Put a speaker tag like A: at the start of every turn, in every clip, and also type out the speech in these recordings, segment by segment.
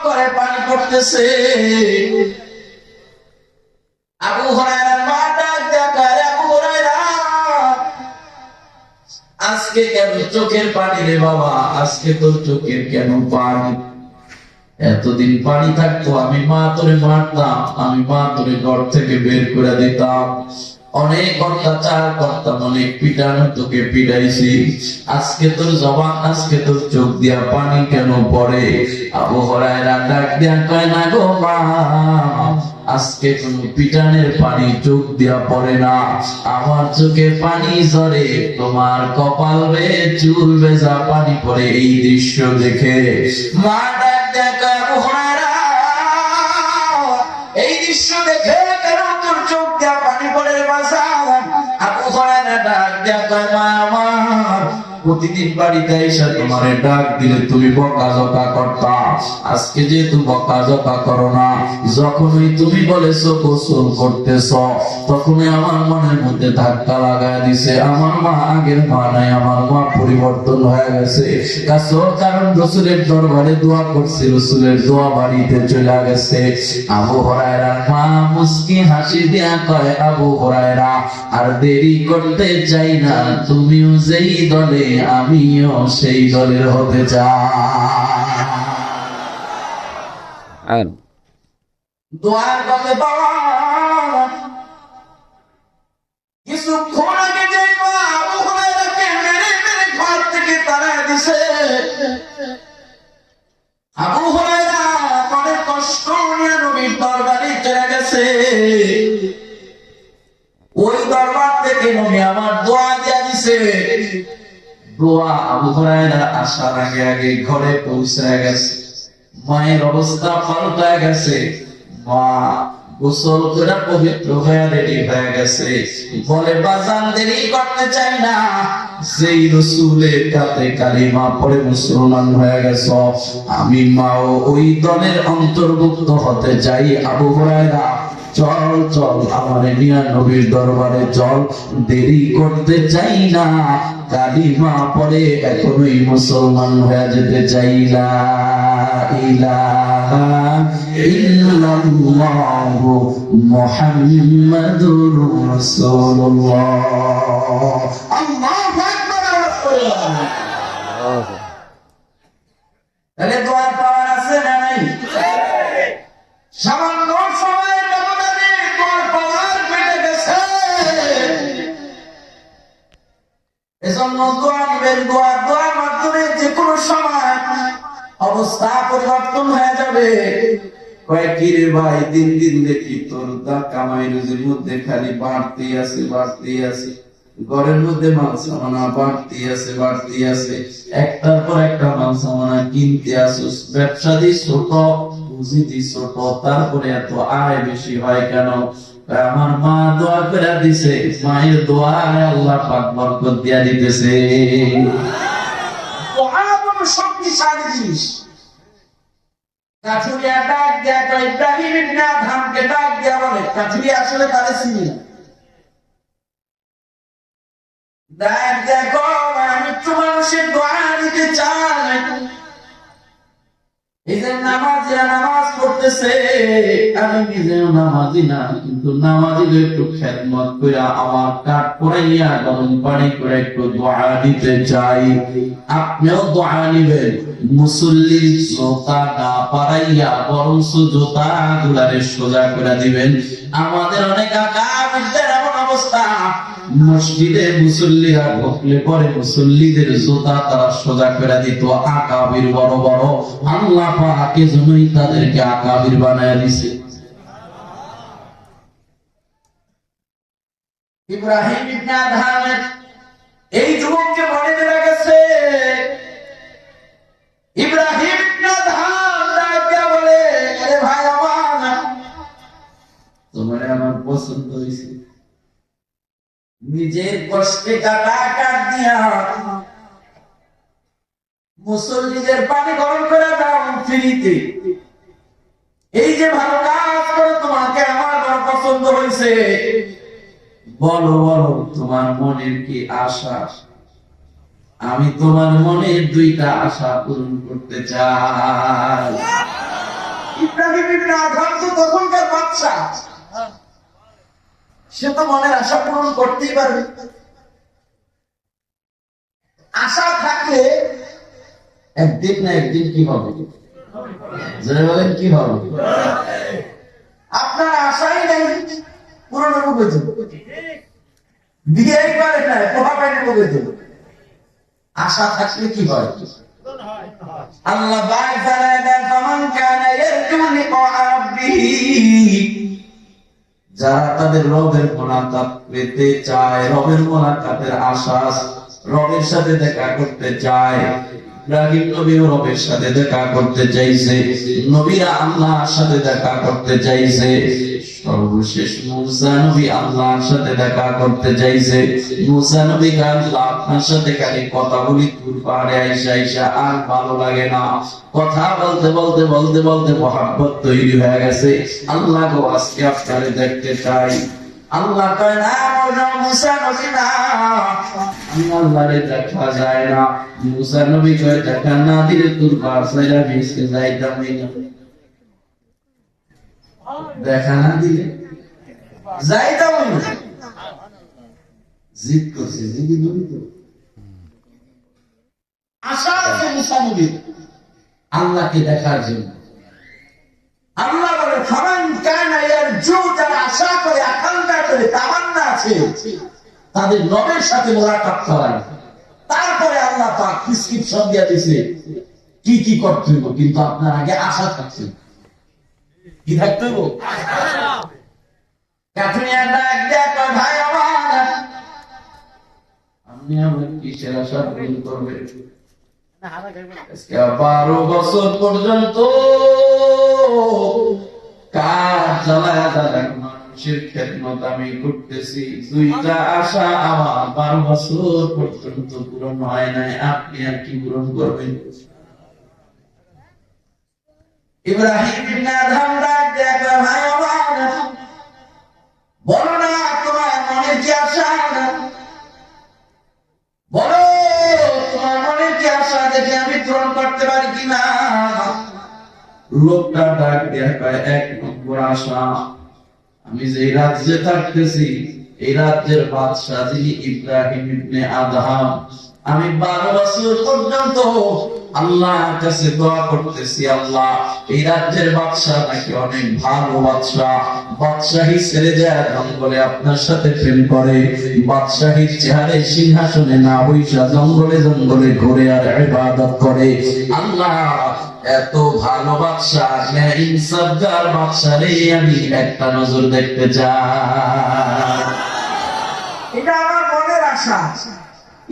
A: করে পানি পড়তেছে। আবু হুরায়রার মা ডাক দেয়, আবু হুরায়রা আজকে কেন চোখের পানি রে বাবা, আজকে তোর চোখের কেন পানি? এতদিন পানি থাকতো আমি মা তোরে মারতাম, আমি মা তোরে ঘর থেকে বের করে দিতাম, অনেক অত্যাচার করতাম, অনেক পিটানো তোকে পিটাইছি, আজকে তোর জবান, আজকে তোর চোখ দিয়া পানি কেন পড়ে? আবু হুরায়রা ডাক দিয়া কয়, না গো মা, আজকে কোনো পিটানের পানি চোখ দিয়া পড়ে না, আমার চোখে পানি ঝরে, তোমার কপাল বে চুল ভেজা পানি পড়ে এই দৃশ্য দেখে। মা ডাক দিয়া কয়, আবু হুরায়রা এই দৃশ্য দেখে কেন তোর চোখ দিয়া পানি পড়ে বাজার? আবু হুরায়রা ডাক দিয়া কয়, মা আমার প্রতিদিন বাড়িতে এসে তোমারে ডাক দিলে তুমি বকাঝকা করতা, আজকে যেহেতু বকাঝকা করো না, যখনই তুমি বলেছো গোসল করতেছ, তখনই আমার মনের মধ্যে ধাক্কা লাগায় দিছে, আমার মা আগের মা নাই, আমার মা পরিবর্তন হয়ে গেছে। কারণ রসুলের দরবারে দোয়া করছে, রসুলের দোয়া বাড়িতে চলে গেছে। আবু হুরায়রার মা মুস্কি হাসি দিয়া কয়, আবু হুরায়রা আর দেরি করতে চাই না, তুমিও যেই দলে আমিও সেই দলের হতে চাই। দোয়ার কথা বাবা, কিছুক্ষণ আগে যে মা আবু হুরায়রাকে মেরে মেরে ঘর থেকে তাড়ায় দিছে, আবু হুরায়রা অনেক কষ্ট নিয়ে নবীর দরবারে চলে গেছে। ওই দরবার থেকে নবী আমার দোয়া দিয়া দিছে, দোয়া আবু হুরায়রা আসার আগে আগে ঘরে পৌঁছায় গেছে। মায়ের অবস্থা পাল্টায় গেছে, মা গোসল করে পবিত্র হয়ে রেডি হয়ে গেছে, বলে বাজান দেরি করতে চাই না, যেই রসুলের কাছে কালিমা পড়ে মুসলমান হয়ে গেছ, আমি মাও ওই দলের অন্তর্ভুক্ত হতে চাই। আবু হুরায়রা চল চল আমার নিয়া নবীর দরবারে চল, দেরি করতে চাই না, কালিমা পড়ে এখনই মুসলমান হয়ে যেতে চাই। লা ইলাহা ইল্লাল্লাহু মুহাম্মাদুর রাসূলুল্লাহ। আল্লাহু আকবার। তাহলে দোয়ার পাওয়ার আছে না নাই? সামান্য সময়ের ব্যবধানে দোয়ার পাওয়ার বেড়ে গেছে। এজন্য দোয়া নিবেন, দোয়ার মাধ্যমে যে কোনো সময় অবস্থা পরিবর্তন হয়ে যাবে। কয়েকটি ভাই দিন দিন দেখি তোর কামাই রুজির মধ্যে খালি বাড়তেই আছে, বাড়তেই আছে, ঘরের মধ্যে মাল সামানা বাড়তেই আছে, বাড়তেই আছে, একটার পর একটা মাল সামানা কিনতে আসুস, ব্যবসা দি ছোট, পুঁজি দি ছোট, তারপরে এত আয় বেশি হয় কেন? আমার মা দোয়া করে দিছে, মায়ের দোয়ায় আল্লাহ পাক বরকত দিয়া দিতেছে। দোয়া বড় শক্তিশালী জিনিস। কাঠুরিয়া ডাক দেয়া তো ইব্রাহিম ইবনে আদহামকে ডাক দেয়া বলে, কাঠুরিয়া আসলে তারে চিনি না, ডাক দেখো আমি তো মানুষের দোয়া নিতে চাই। এই যে নামাজিরা নামাজ পড়তেছে, আমি নিজেও নামাজি না, কিন্তু নামাজিদের একটু খেদমত করে আমার কাঠ পড়াইয়া গরম পানি করে একটু দোয়া দিতে চাই। আপনিও দোয়া নিবেন, মুসল্লি জোতা না পারাইয়া বরং জোতা গুলারে সোজা করে দিবেন। আমাদের অনেক আকাবিরদের এমন অবস্থা, মসজিদে মুসল্লিরা ঢুকলে পরে মুসল্লিদের জুতা তারা সোজা করে দিত, আকাবির বড় বড়, আল্লাহ পাক এজন্যই তাদেরকে আকাবির বানায় দিয়েছে। ইব্রাহিম ইবনে আদহামের এই যুবককে মনে দেওয়া গেছে, ইব্রাহিম ইবনে আদহাম ডাক দিয়া বলে, আরে ভাই আমার, তোমারে আমার পছন্দ হয়েছে, নিজের কষ্টে কাটা কাট দিয়া মুসল্লিদের পানি গরম করে দাও ফ্রিতে, এই যে ভালো কাজ করে তোমাকে আমার বড় পছন্দ হয়েছে, বলো বলো তোমার মনের কি আশা? আমি তোমার মনের দুইটা আশা পূরণ করতে চাই। ইব্রাহিম ইবনে আদহাম তো তখনকার বাদশা, সে তো মনের আশা পূরণ করতেই পারবে। আশা থাকলে একদিন না একদিন কি হবে, যারা বলেন কি হবে, আপনার আশাই নেই পূরণ হবে, বিয়েই করে না পোহাপানি হবে। আশা থাকলে কি হয়? আল্লাহ ফামান কানা ইয়ারজু লিকা রাব্বিহি, যারা তাদের রবের মোলাকাত পেতে চায়, রবের মোলাকাতের আশা, রবের সাথে দেখা করতে চায়। ইব্রাহিম নবীও রবের সাথে দেখা করতে চাইছে, নবীরা আল্লাহর সাথে দেখা করতে চাইছে, সর্বশেষ মুসা নবী আল্লাহর সাথে দেখা করতে চাইছে। মুসা নবী আল্লাহ আপনার সাথে খালি কথা বলি, তুর পাহাড়ে আইসা আইসা আর ভালো লাগে না, কথা বলতে বলতে বলতে বলতে মহাব্বত তৈরি হয়ে গেছে, আল্লাহ গো আজকে আপনারে দেখতে চাই। আল্লাহ কয় না মুসা নবী না, আমি আল্লাহরে দেখা যায় না। মুসা নবী কয় দেখা না দিলে তোর বাসায় ভেসে যাইতামই না, দেখা না দিলে যাইতামই না। জিদ করছে, জিদি নবী তো আশা আছে মুসা নবীর আল্লাহকে দেখার জন্য। আল্লাহ বলে ফামান কানা ইয়ারজু, যারা আশা করে, আকাঙ্ক্ষা করে, তামান্না আছে তাদের রবের সাথে মোলাকাত করার। তারপরে আল্লাহ পাক প্রেসক্রিপশন দিয়ে দিয়েছে কি কি করতে হবে, কিন্তু আপনার আগে আশা থাকছে। কি থাকতে হবে? কাঠুনিয়া ডাক দেয়া কয় ভাই আমার, আপনি আমার কিসের আশা পূরণ করবেন? 12 বছর পর্যন্ত কাজ চালায়া দাঁড়ান মানুষের খেদমত আমি করতেছি, দুইটা আশা আমার 12 বছর পর্যন্ত পূরণ হয় নাই, আপনি আর কি পূরণ করবেন? ইব্রাহিম ইবনে আদহাম ডাক দেয়া কয় ভাই আমার, বলো না তোমার মনে কি আশা, বলো তোমার মনে কি আশা, দেখে আমি পূরণ করতে পারি কিনা। লোকটা ডাক দেয়া কয় 1 নম্বর আশা, আমি যে রাজ্যে থাকতেছি এই রাজ্যের বাদশা যিনি ইব্রাহিম ইবনে আদহাম, আমি 12 বছর পর্যন্ত আল্লাহর কাছে দোয়া করতেছি, আল্লাহ এই রাজ্যের বাদশা নাকি অনেক ভালো বাদশা, বাদশাহী ছেড়ে যায় জঙ্গলে আপনার সাথে প্রেম করে, বাদশাহীর চেহারে সিংহাসনে না বৈশা জঙ্গলে জঙ্গলে ঘুরে আর ইবাদত করে। আল্লাহ এত ভালো বাদশা, ইনসাফগার বাদশা রে আমি একটা নজর দেখতে চাই। এটা আমার মনের আশা।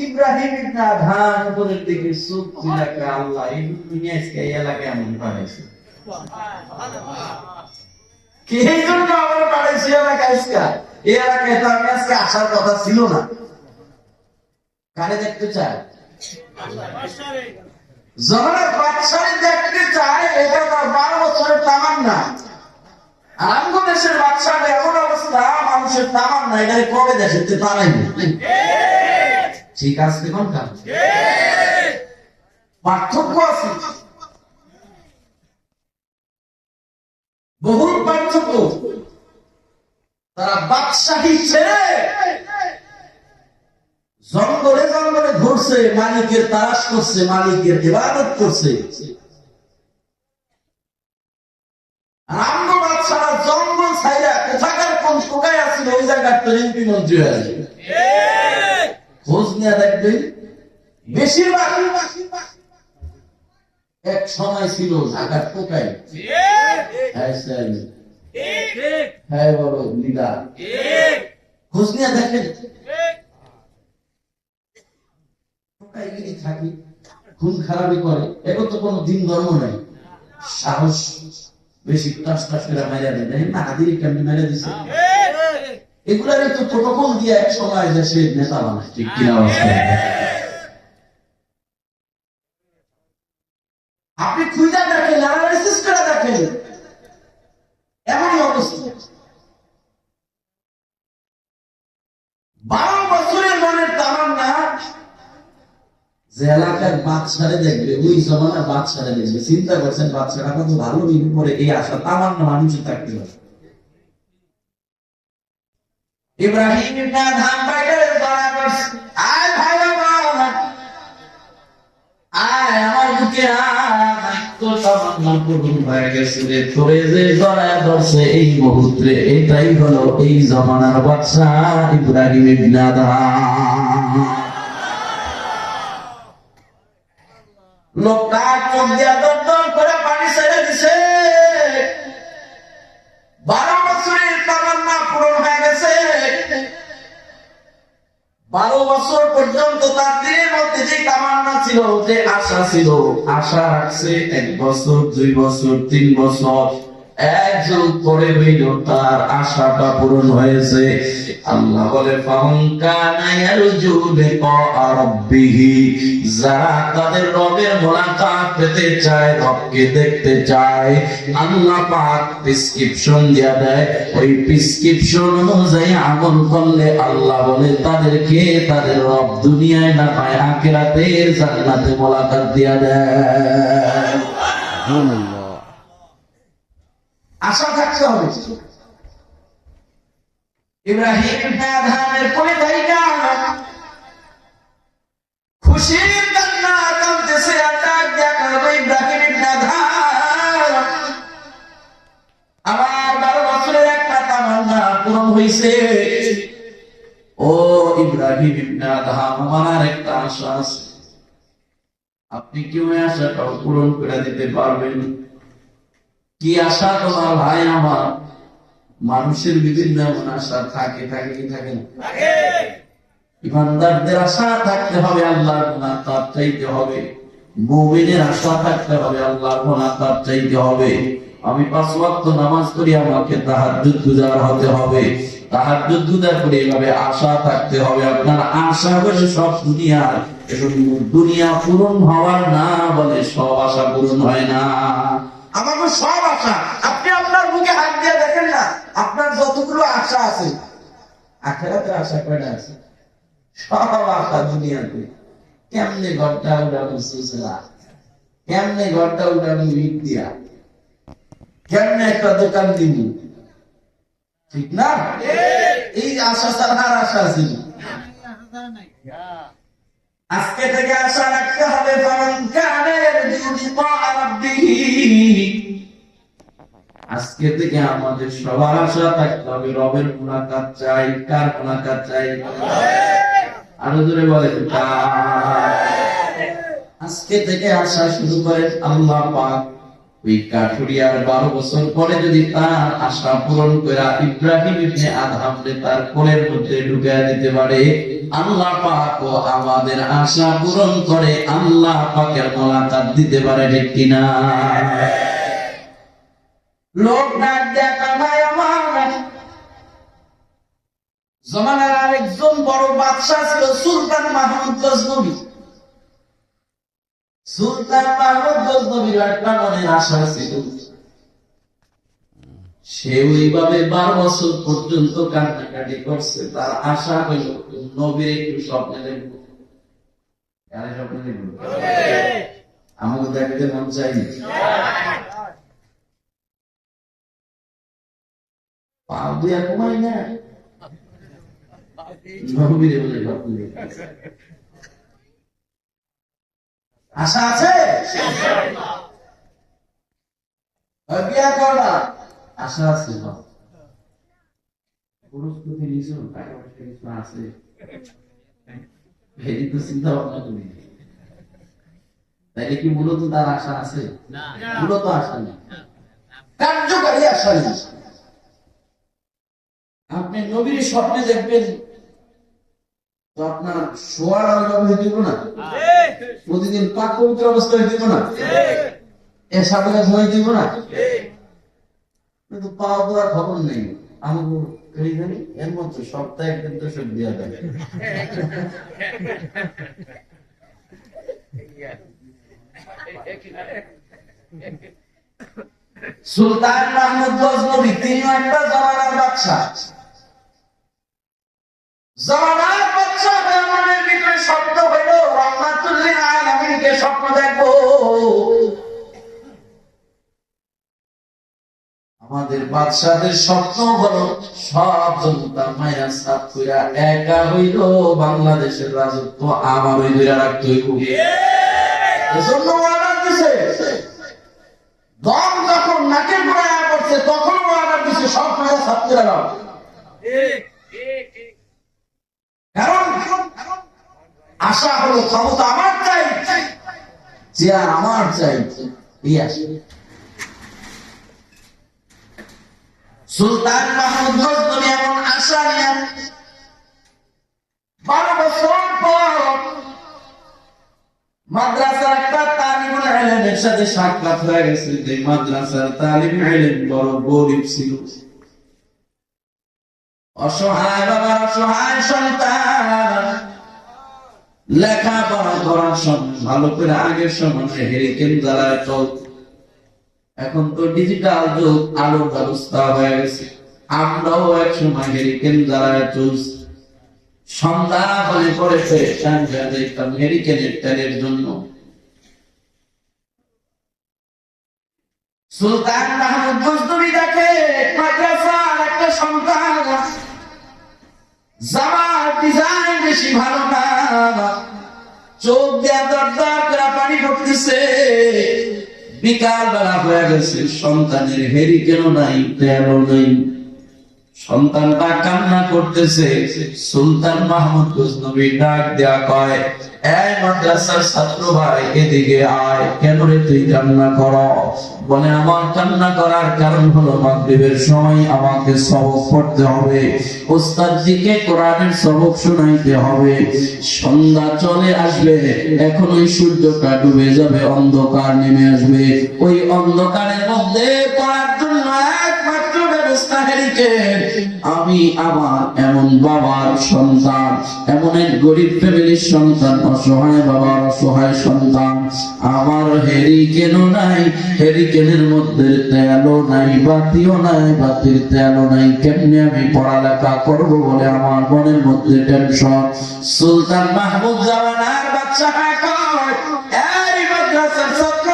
A: ইব্রাহিম ইবনে আদহাম উপরের দিকে চোখ তুলে আল্লাহ এই দুনিয়া আজকে এই এলাকায় এমন বানাইছে, কে জন্য আমার বানাইছে এলাকা আজকে, এই এলাকায় তো আমি আজকে আসার কথা ছিল না। কারে দেখতে চায়? জমানের বাদশারে দেখতে চায়, এটা তো 12 বছরের তামান্না। আমগো দেশের বাদশার এমন অবস্থা, মানুষের তামান্না এটা কবে দেশের তারাইবে, ঠিক আছে কোনটা? পার্থক্য আছে, বহু পার্থক্য। তারা বাদশাহী ছেড়ে জঙ্গলে জঙ্গলে ঘুরছে, মালিকের তালাশ করছে, মালিকের ইবাদত করছে। রামগো বাদশারা জঙ্গল ছাইরা কোথাকার কোন কোথায় আছিল ওই জায়গার তো এমপি মন্ত্রী হয়ে যায়। খোঁজ নিয়ে দেখবেন বেশিরভাগ এক সময় ছিল ঢাকার কোথায়, হ্যাঁ বলো লিডার, খোঁজ নিয়ে দেখেন থাকি খুন খারাপি করে, এখন তো কোনো দিন ধর্ম নাই, সাহস বেশি টাস টাস করে মাইরা দেয় না, হাদির কেমনি মাইরা দিছে, এগুলার তো প্রোটোকল দিয়ে এক সময় দেশে নেতা বানায়, ঠিক কিনা? আপনি খুঁজা দেখেন, অ্যানালাইসিস করে দেখেন, এমনই অবস্থা। 12 বছরের মনের তামান্না যে এলাকায় এলাকার বাদশারে দেখবে, ওই জমানার বাদশারে দেখবে। চিন্তা করছেন বাদশারা কত ভালো বিপি পরে, এই আশা তামান্না মানুষের থাকতে পারে। ইব্রাহিম ইবনে আদহাম বাইরে দয়া করছে, আয় ভাই আমার, আয় আমার বুকে আয়, তো তামান্না পূরণ হয়ে গেছে রে। তোরে যে দয়া করছে এই মুহূর্তে, এটাই হলো এই জমানার বাদশাহ ইব্রাহিম ইবনে আদহাম। লোকটা চোখ দিয়া দর করে পানি ছেড়ে দিছে। 12 বছরের তামান্না পূরণ হয়ে গেছে। 12 বছর পর্যন্ত তার দিনের মধ্যে যে তামান্না ছিল, যে আশা ছিল, আশা রাখছে 1 বছর, 2 বছর, 3 বছর, 1 যুগ পরে হইল তার আশাটা পূরণ হয়েছে। আল্লাহ বলে ফামান কানা ইয়ারজু লিকা রাব্বিহি, যারা তাদের রবের মোলাকাত পেতে চায়, রবকে দেখতে চায়, আল্লাহ পাক প্রেসক্রিপশন দিয়া দেয়। ওই প্রেসক্রিপশন অনুযায়ী আমল করলে আল্লাহ বলে তাদেরকে তাদের রব দুনিয়ায় না পায়, আখিরাতে জান্নাতে মোলাকাত দিয়া দেয়। আশা থাকতে হবে। ইব্রাহিম ইবনে আদহামের পরিবারটা খুশির কান্না কাঁদতেছে, আর ডাক দিয়া কাঁদে, ইব্রাহিম ইবনে আদহাম, আমার 12 বছরের একটা তামান্না পূরণ হইছে। ও ইব্রাহিম ইবনে আদহাম, আমার একটা আশা আছে, আপনি কি ওই আশাটাও পূরণ করে দিতে পারবেন? কি আশা তোমার ভাই আমার? মানুষের বিভিন্ন এমন আশা থাকে, থাকে কি থাকে না? ইমানদারদের আশা থাকতে হবে আল্লাহর গুনাহ চাইতে হবে, মুমিনের আশা থাকতে হবে আল্লাহর গুনাহ চাইতে হবে। আমি 5 ওয়াক্ত নামাজ পড়ি, আমাকে তাহাজ্জুদ গুজার হতে হবে, তাহাজ্জুদ গুজার করে এইভাবে আশা থাকতে হবে। আপনার আশা হলে সব দুনিয়ার, দুনিয়া পূরণ হওয়ার না বলে সব আশা পূরণ হয় না। আমাকে সব আশা, আপনি আপনার মুখে হাত দিয়ে দেখেন না, আপনার যতগুলো আশা আছে, আখিরাতের আশা কয়টা আছে? সব আশা দুনিয়াতে। কেমনে ঘরটা উঠাবো সুসলা, কেমনে ঘরটা উঠাবো ইট দিয়া, কেমনে একটা দোকান দিব, ঠিক না? এই আশা ছাড়া আর আশা ছিল। আজকে থেকে আশা রাখতে হবে, ফামান কানা ইয়ারজু লিকা রাব্বিহি, আজকে থেকে আমাদের সবার আশা থাকতে হবে রবের মুলাকাত চাই। কার মুলাকাত চাই? আরো জোরে বলেন কার? আজকে থেকে আশা শুরু করেন। আল্লাহ পাক ওই কাঠুরিয়ার 12 বছর পরে যদি তার আশা পূরণ করে ইব্রাহিম ইবনে আদহামকে তার কোলের মধ্যে ঢুকিয়ে দিতে পারে, আল্লাহ পাক আমাদের আশা পূরণ করে আল্লাহ পাকের মুলাকাত দিতে পারে, ঠিক কিনা? লোক ডাক দেখা ভাই আমার, জমানার আরেকজন বড় বাদশা ছিল সুলতান মাহমুদ গজনবী। সুলতান মাহমুদ গজনবীর একটা মনের আশা ছিল, সে ওইভাবে 12 বছর পর্যন্ত কান্নাকাটি করছে। তার আশা হইল নবীর একটু স্বপ্নে দেখবো। কারে স্বপ্নে দেখবো? আমাকে দেখতে মন চাইনি? পাও দিয়া কমাই না, নবীরে বলে স্বপ্নে আশা আছে। বিয়া করবা, আশা আছে। পুরস্কৃতি নিছো, টাকা পয়সা কিছু আছে, এই তো চিন্তা ভাবনা করি। তাইলে কি মূলত তার আশা আছে? মূলত আশা নেই, কার্যকারী আশা নেই। আপনি নবীর স্বপ্নে দেখবেন তো আপনার শোয়ার আলাদা হয়ে দিব না, প্রতিদিন পাক পবিত্র অবস্থায় দিব না, এর সাথে হয়ে দিব না, কিন্তু পাওয়া দেওয়ার খবর নেই। আমাকে এর মধ্যে সপ্তাহে একদিন তো সব দেওয়া যাবে। সুলতান মাহমুদ গজনবী তিনি একটা জমানার বাদশা। জমানার বাদশা, মনের ভিতরে শব্দ হইল রহমাতুল লিল আলামিন স্বপ্ন দেখবো। আমাদের বাদশাদের স্বপ্ন হলো সব জনতা মায়া সাত কইরা একা হইল বাংলাদেশের রাজত্ব আমার ওই ধরে রাখতে হইব। এজন্য অর্ডার দিছে, দম যখন নাকের গোড়ায় পড়ছে তখন অর্ডার দিছে সব মায়া সাত করে দাও। কারণ আশা হলো ক্ষমতা আমার চাই, চেয়ার আমার চাই, এই আসে। সুলতান মাহমুদ গজনবী এমন আশা নিয়ে 12 বছর পর মাদ্রাসার একটা তালিমুল ইলমের সাথে সাক্ষাৎ হয়ে গেছে। এই মাদ্রাসার তালিমুল ইলম বড় গরীব ছিল, অসহায় বাবার অসহায় সন্তান, লেখাপড়া করার সময় ভালো করে আগের সময় হেরিকেন জ্বালায় চলত। এখন তো ডিজিটাল যুগ, আলোর ব্যবস্থা হয়ে গেছে। আমরাও এক সময় হেরিকেন জ্বালায় চলছি। সন্ধ্যা হলে পরে দেখতাম হেরিকেনের তেলের জন্য। সুলতান মাহমুদ গজনবী দেখে মাদ্রাসার একটা সন্তান, জামার ডিজাইন বেশি ভালো না, চোখ দিয়ে দরদর করে পানি পড়তেছে। বিকাল বেলা হয়ে গেছে, সন্তানের হেরিকেনও নাই, তেলও নাই। সন্তানটা কান্না করতেছে। সুলতান মাহমুদ গজনবী ডাক দেয়া কয়, এই মাদ্রাসার ছাত্র ভাই এদিকে আয়। কেন রে তুই কান্না কর? বলে, আমার কান্না করার কারণ হলো মাগরিবের সময় আমাকে সবক পড়তে হবে, ওস্তাদজিকে কোরআনের সবক শোনাইতে হবে। সন্ধ্যা চলে আসবে, এখন ওই সূর্যটা ডুবে যাবে, অন্ধকার নেমে আসবে। ওই অন্ধকারের মধ্যে পড়ার জন্য একমাত্র ব্যবস্থা হেরিকেন। আমি আমার এমন বাবার সন্তান, এমন এক গরিব ফ্যামিলির সন্তান, অসহায় বাবার অসহায় সন্তান, আমার হেরিকেনও নাই, হেরিকেনের মধ্যে তেলও নাই, বাতিও নাই, বাতির তেলও নাই, কেমনে আমি পড়ালেখা করব বলে আমার মনের মধ্যে টেনশন। সুলতান মাহমুদ জামানার বাদশা কয়, এই মাদ্রাসার ছাত্র,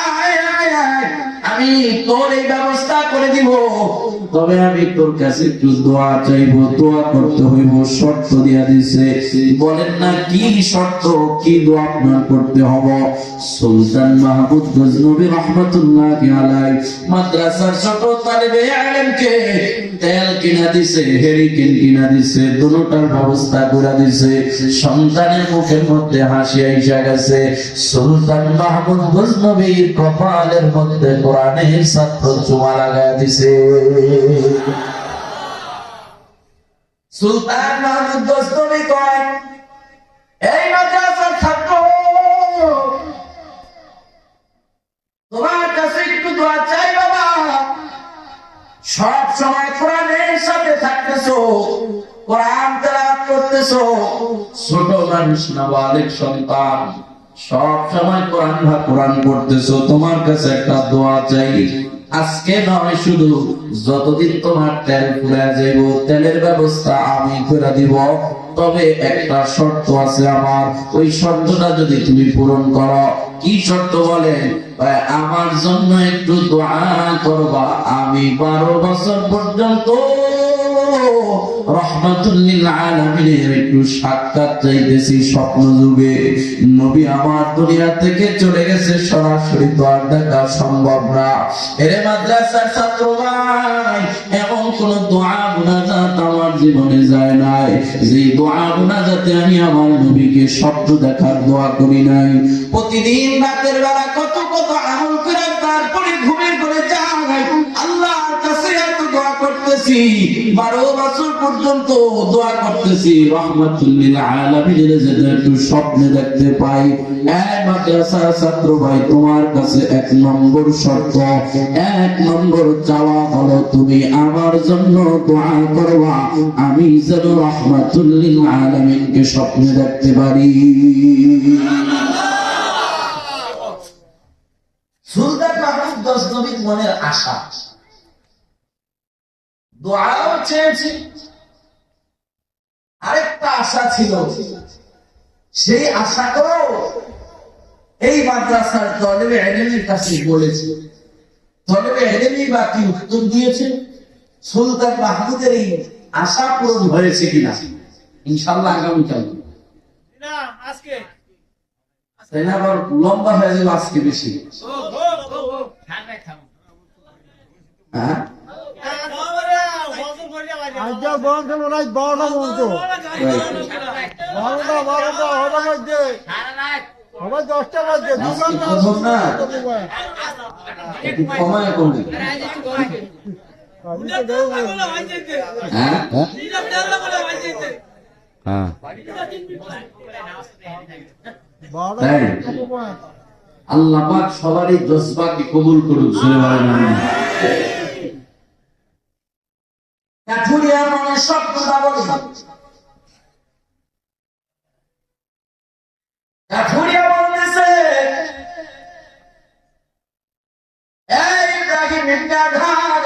A: আয় আয় আয়, আমি তোর এই ব্যবস্থা করে দিব, তবে আমি তোর কাছে একটু দোয়া চাইবো, দোয়া করতে হইব। শর্ত দিয়া দিছে। বলেন না কি শর্ত, কি দোয়া আপনার করতে হবে? সুলতান মাহমুদ গজনবী রাহমাতুল্লাহি আলাইহি মাদ্রাসার ছোট তালিবে ইলমকে তেল কিনা দিছে, হেরিকেন কিনা দিছে, দুটোটার ব্যবস্থা করে দিছে। সন্তানের মুখের মধ্যে হাসি আইসা গেছে। সুলতান মাহমুদ গজনবীর কপালের মধ্যে কোরআনের ছাত্র চুমা লাগায় দিছে। সুলতান মাহমুদ গজনবী কয়, এই মাদ্রাসার ছাত্র, তোমার কাছে একটু দোয়া চাই বাবা। সব সময় কোরআনের সাথে থাকতেছো, কোরআন তেলাওয়াত করতেছো, ছোট মানুষ নাবালিগ সন্তান, সব সময় কোরআন পড়তেছো, তোমার কাছে একটা দোয়া চাই। আজকে নয়, শুধু যতদিন তোমার তেল ফুরা যাইব, তেলের ব্যবস্থা আমি করে দিব, তবে একটা শর্ত আছে আমার। ওই শর্তটা যদি তুমি পূরণ করো। কি শর্ত বলেন? আমার জন্য একটু দোয়া করবা। আমি 12 বছর পর্যন্ত রহমাতুল লিল আলামিনের একটু সাক্ষাৎ চাইতেছি স্বপ্ন যুগে। নবী আমার দুনিয়া থেকে চলে গেছে, সরাসরি তো আর দেখা সম্ভব না। এরে মাদ্রাসার ছাত্র ভাই, এমন কোন দোয়া মুনাজাত আমার জীবনে যায় নাই যে দোয়া মুনাজাতে আমি আমার নবীকে স্বপ্ন দেখার দোয়া করি নাই। প্রতিদিন রাতের বেলা কত কত আমল করে তারপরে ঘুমের ঘরে যাই, আল্লাহর কাছে এত দোয়া করতেছি, 12 বছর পর্যন্ত দোয়া করতেছি রহমাতুল লিল আলামিনের যেন একটু স্বপ্নে দেখতে পাই। এই মাদ্রাসার ছাত্র ভাই, তোমার কাছে 1 নম্বর শর্ত, 1 নম্বর চাওয়া হলো তুমি আমার জন্য দোয়া করবা, আমি যেন রহমাতুল লিল আলামিনকে স্বপ্নে দেখতে পারি। সুলতান মাহমুদ গজনবীর মনের আশা, দোয়াও চেয়েছি, আরেকটা আশা ছিল, সেই আশা করো এই মাদ্রাসার তলেবে এলেমের কাছে বলেছে। তলেবে এলেমই বা কি উত্তর দিয়েছে? সুলতান মাহমুদের এই আশা পূরণ হয়েছে কিনা ইনশাল্লাহ আগামীকাল তাই না, আবার লম্বা হয়ে যাবে আজকে বেশি। হ্যাঁ সময় কমে আল্লাহ পাক সবারই জজবাকে কবুল করুক। কাঠুরিয়া মনে স্বপ্নটা বলি, কাঠুরিয়া বলতেছে এই ইব্রাহিম ইবনে আদহাম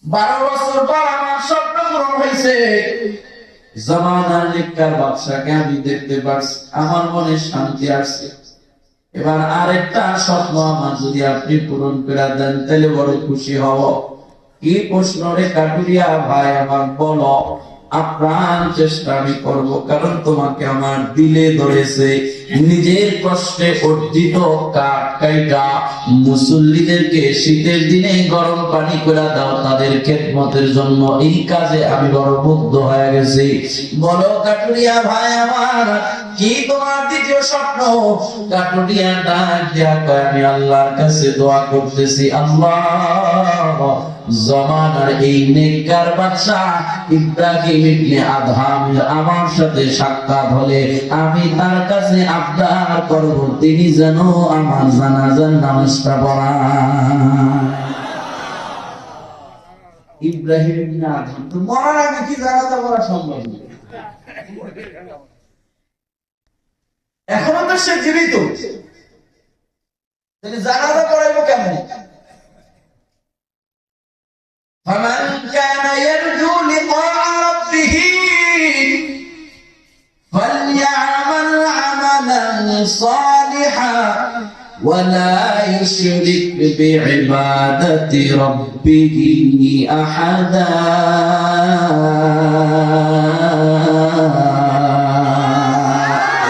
A: 12 বছর পর আমার স্বপ্ন পূরণ হয়েছে। জামানার নেককার বাদশাকে আমি দেখতে পারছি, আমার মনে শান্তি আসছে। এবার আরেকটা স্বপ্ন আমার যদি আপনি পূরণ করে দেন তাহলে বড় খুশি হব। কি প্রশ্ন রে কাটুরিয়া ভাই, আমার বলো। আপ্রাণ চেষ্টা আমি করব, কারণ তোমাকে আমার দিলে ধরেছে। নিজের কষ্টে অর্জিত কাঠ কাইটা মুসল্লিদেরকে শীতের দিনে গরম পানি করে দাও তাদের খেদমতের জন্য। এই কাজে আমি বড় মুগ্ধ হয়ে গেছি। বলো কাটুরিয়া ভাই আমার, কি তোমার দ্বিতীয় স্বপ্ন? কাটুরিয়া ডাক দেয়া কয়, আমি আল্লাহর কাছে দোয়া করতেছি, আল্লাহ জামানার এই নেককার বাদশা ইব্রাহিম ইবনে আদহাম আমার সাথে সাক্ষাৎ হলে আমি তার কাছে আবদার করব তিনি যেন আমার জানাজার নামাজটা পড়ান। ইব্রাহিম ইবনে আদহাম তো মরার আগে কি জানাজা পড়া সম্ভব না, এখনো তো সে জীবিত, তিনি জানাজা পড়াইব কেমন? فمن كان يرجو لقاء ربه فليعمل عملا صالحا ولا يشرك بعبادة ربه أحدا।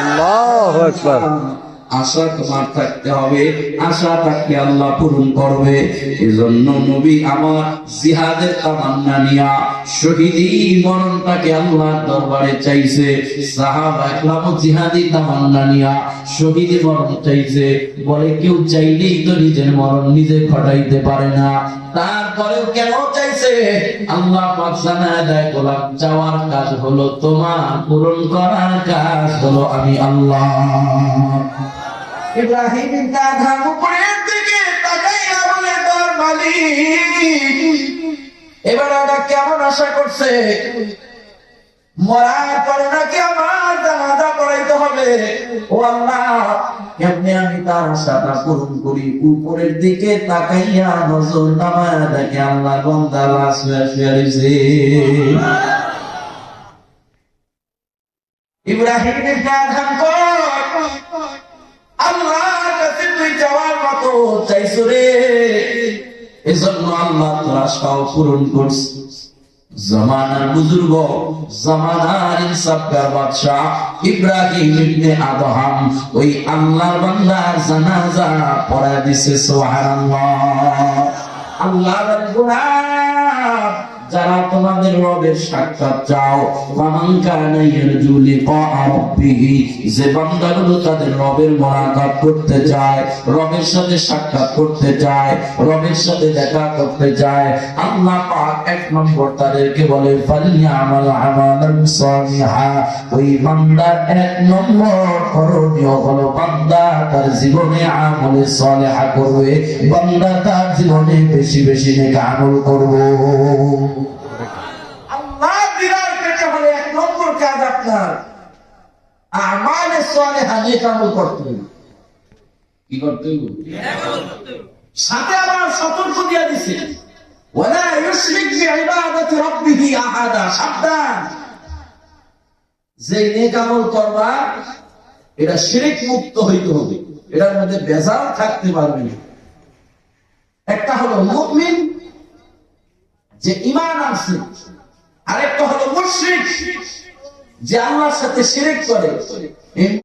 A: الله أكبر। আশা তোমার থাকতে হবে, আশা থাকলে আল্লাহ পূরণ করবে। এজন্য নবী আমার জিহাদের তামান্না নিয়া শহীদি মরণটাকে আল্লাহর দরবারে চাইছে। সাহাবা একরাম জিহাদি তামান্না নিয়া শহীদি মরণ চাইছে। বলে কেউ চাইলেই তো নিজের মরণ নিজে ঘটাইতে পারে না, তারপরেও কেন চাইছে? আল্লাহ পাক জানায় দেয়, গোলাম চাওয়ার কাজ হলো তোমার, পূরণ করার কাজ হলো আমি আল্লাহ। ইব্রাহিম ইবনে আদহাম উপরের দিকে তাকাইয়া বলে, তোর মালিক এবার ওরা কেমন আশা করছে? মরার পরে নাকি আমার জানাজা পড়াইতে হবে। ও আল্লাহ, কেমনে আমি তার আশাটা পূরণ করি? উপরের দিকে তাকাইয়া নজর নামায়া দেখে আল্লাহ বান্দা লাশ শুয়ে রয়েছে। ইব্রাহিম ইবনে আদহাম আল্লাহর কাছে তুই যাওয়ার মতো চাইছো রে, এজন্য আল্লাহ তোর আশাও পূরণ করছে। জামানার বুজুর্গ, জামানার ইনসাফগার বাদশা ইব্রাহিম ইবনে আদহাম ওই আল্লাহর বান্দার জানাজা পড়ায় দিছে। সুবহানাল্লাহ। আল্লাহর গুনাহ যারা তোমাদের রবের সাক্ষাৎ চাও, ফামান কানা ইয়ারজু লিকা রাব্বিহি, যে বান্দাগুলো তাদের রবের মুলাকাত করতে চায়, রবের সাথে সাক্ষাৎ করতে চায়, রবের সাথে দেখা করতে চায়, আল্লাহ পাক এক নম্বর তাদেরকে বলে ফালিয়ামাল আমালান সালিহা। ওই বান্দার এক নম্বর করণীয় হলো বান্দা তার জীবনে আমলে সালেহা করবে, বান্দা তার জীবনে বেশি বেশি নেক আমল করবে। আল্লাহ দিদার পেতে হলে এক নম্বর কাজ আপনার আমালে সালেহা নেক আমল করতে হবে। কি করতে হবে? সাথে আবার সতর্ক দিয়ে দিয়েছে, ওয়ালা ইউশরিক বিইবাদাতি রাব্বিহি আহাদা। সাবধান, যে নেক আমল করবা এটা শিরক মুক্ত হইতে হবে, এটার মধ্যে ভেজাল থাকতে পারবে না। একটা হলো মুমিন যে ঈমান আনছে, আরেকটা হলো মুশরিক যে আল্লাহর সাথে শিরক করে।